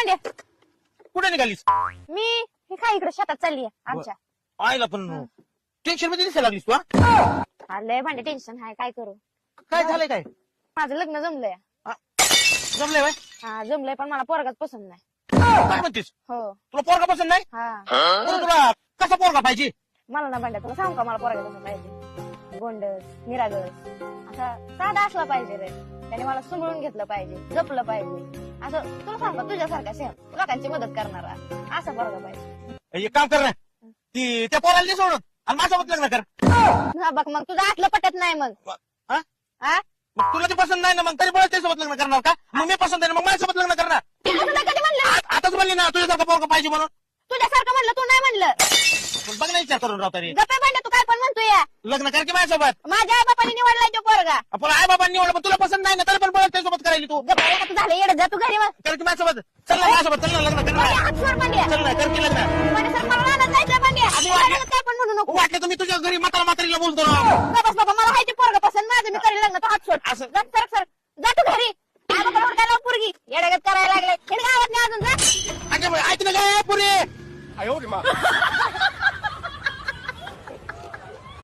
म्हणजे कुठे निघालीस मी हे काय इकडे शेतात चालली आमच्या. आईला पण टेन्शन मध्ये दिसायला लागलीस तू हा? लय भांडे टेन्शन आहे, काय करू. काय झालंय काय माझं लग्न जमलंय. जमलंय बाय हा जमलंय, पण मला पोरगाच पसंत नाही. काय म्हणतेस हो. तुला पोरगा पसंत नाही हा बरं, तुला कसा पोरगा पाहिजे मला ना भांड्या, तुला सांगू का मला पोरगा कसं पाहिजे. गोंडस निरागस असा साधा असला पाहिजे रे. त्याने मला सांभाळून घेतलं पाहिजे, जपलं पाहिजे. असं तुला सांगू का, तुझ्यासारखा सेम लोकांची मदत करणारा असा पोरगा पाहिजे. एक काम कर ना ती त्या पोराला दे सोडून आणि माझ्यासोबत लग्न कर. हा बघ, मग तुझं आतलं पटत नाही मग. हा? हा मग तुला ते पसंत नाही ना, मग तरी बोला त्यासोबत लग्न करणार का? मग मी पसंत आहे ना, मग माझ्यासोबत लग्न करणार. असं नाही कधी म्हणलं. आताच म्हणली ना तुझ्यासारखा पोरगा पाहिजे म्हणून. तुझ्यासारखं म्हणलं, तू नाही म्हणलं. पण बघ ना विचार करून राव तरी गप्पा भांड्या, तू काय पण म्हणतोय या. लग्न कर की माझ्यासोबत. माझ्या आई बापाने निवडलाय तो पोरगा. आपण आई बाबांनी निवडलं पण तुला पसंत नाही ना, तरी पण बोला त्यासोबत करायली तू. गप्पा तू झालं येड, जा तू घरी मग. कर की माझ्यासोबत. चल ना माझ्यासोबत, चल ना लग्न कर ना. हात सोड भांड्या. चल ना कर की लग्न. माझ्यासारखं मला रानात जायचंय भांड्या. काय पण म्हणू नको. वाटलं तर मी तुझ्या घरी म्हातारीला बोलतो ना. गप्प बाबा, मला हाय ते पोरगा पसंत. माझं मी करेल लग्न, तू हात सोड. असं जा सरक सरक, जा तू घरी. आई बाबा हुडकायला लाव पोरगी. येड्यागत करायला लागले. हे गावात नाही अजून, जा. ऐक ना काय पुरे.